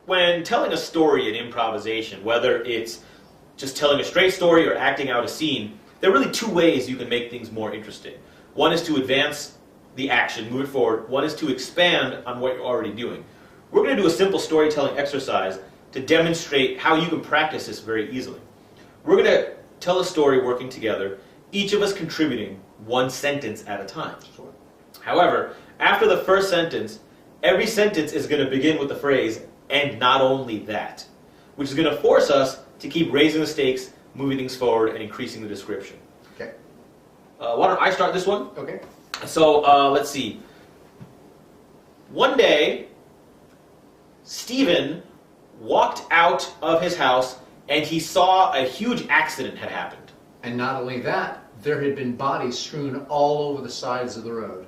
when telling a story in improvisation, whether it's just telling a straight story or acting out a scene, there are really two ways you can make things more interesting. One is to advance the action, move it forward. One is to expand on what you're already doing. We're going to do a simple storytelling exercise to demonstrate how you can practice this very easily. We're going to tell a story working together, each of us contributing one sentence at a time. Sure. However, after the first sentence, every sentence is going to begin with the phrase, "and not only that," which is going to force us to keep raising the stakes, moving things forward, and increasing the description. Okay. Why don't I start this one? Okay. So, let's see. One day, Stephen walked out of his house and he saw a huge accident had happened. And not only that, there had been bodies strewn all over the sides of the road.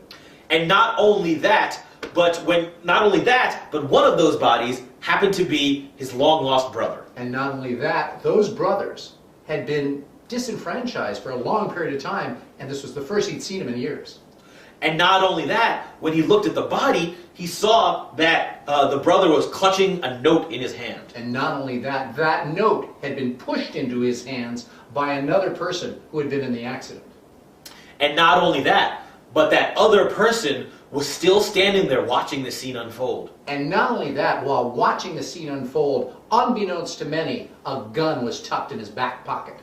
And not only that, but one of those bodies happened to be his long-lost brother. And not only that, those brothers had been disenfranchised for a long period of time, and this was the first he'd seen him in years. And not only that, when he looked at the body, he saw that the brother was clutching a note in his hand. And not only that, that note had been pushed into his hands by another person who had been in the accident. And not only that, but that other person was still standing there watching the scene unfold. And not only that, while watching the scene unfold, unbeknownst to many, a gun was tucked in his back pocket.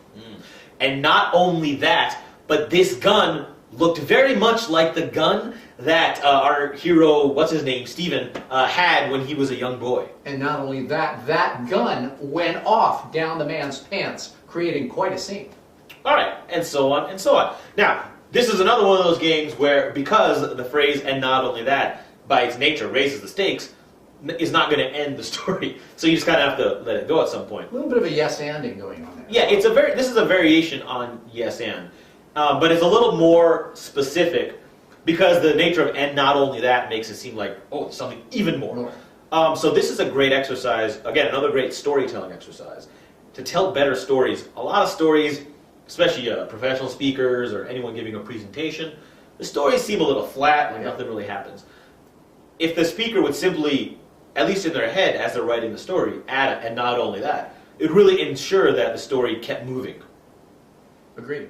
And not only that, but this gun looked very much like the gun that our hero, what's his name, Stephen, had when he was a young boy. And not only that, that gun went off down the man's pants, creating quite a scene. All right, and so on and so on. Now, this is another one of those games where, because the phrase "and not only that," by its nature, raises the stakes, is not going to end the story. So you just kind of have to let it go at some point. A little bit of a yes-anding going on there. Yeah, this is a variation on yes and. But it's a little more specific because the nature of "and not only that" makes it seem like, oh, something even more. So this is a great exercise, again, another great storytelling exercise. To tell better stories, a lot of stories, especially professional speakers or anyone giving a presentation, the stories seem a little flat, like nothing really happens. If the speaker would simply, at least in their head as they're writing the story, add "and not only that," it would really ensure that the story kept moving. Agreed.